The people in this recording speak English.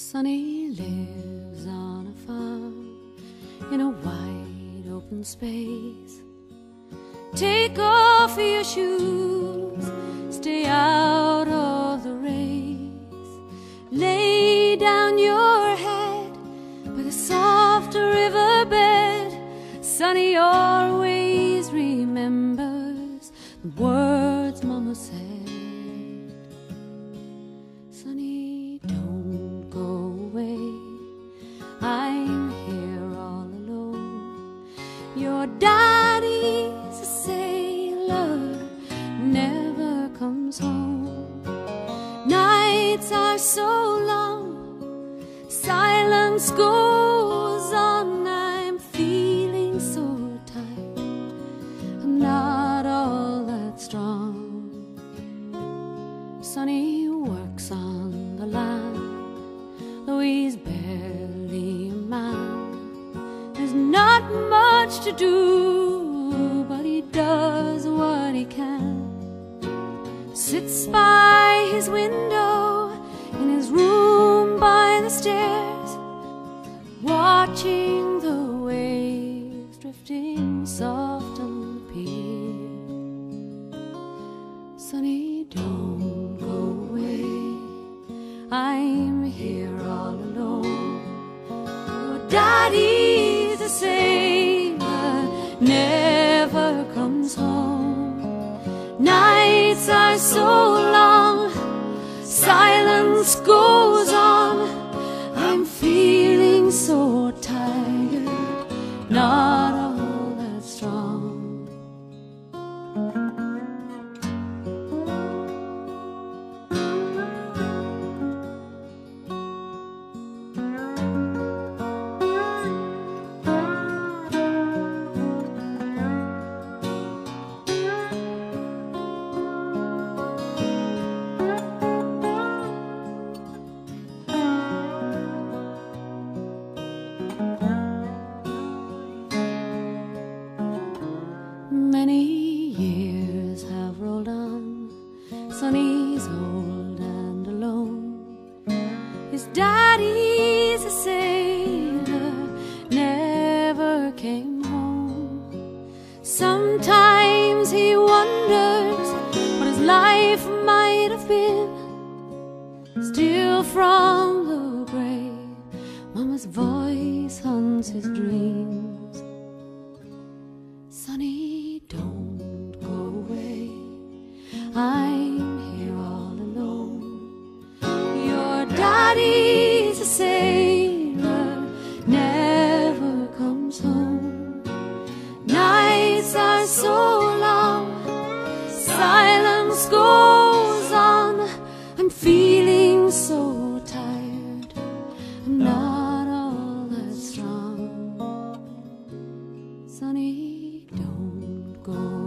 Sonny lives on a farm in a wide open space. Take off your shoes, stay out of the race. Lay down your head by the soft riverbed. Sonny always remembers the words Mama said. Sonny, don't go away, I'm here all alone. Your daddy's a sailor, never comes home. Nights are so long, silence goes on. I'm feeling so tired, I'm not all that strong. Sonny works on the land, though he's barely a man. There's not much to do, but he does what he can. Sits by his window in his room by the stairs, watching the waves drifting soft on the pier. Sonny, don't go away, I'm here all alone. Your daddy's a sailor, never comes home. Nights are so long, silence goes on. I'm feeling so tired, not all that strong. Many years have rolled on, Sonny's old and alone. His daddy's a sailor, never came home. Sometimes he wonders what his life might have been. Still from the grave, Mama's voice haunts his dreams. Sonny, don't go away, I'm here all alone. Your daddy's a sailor, never comes home. Nights are so long, silence goes on. I'm feeling so tired, I'm not all that strong. Sonny, don't go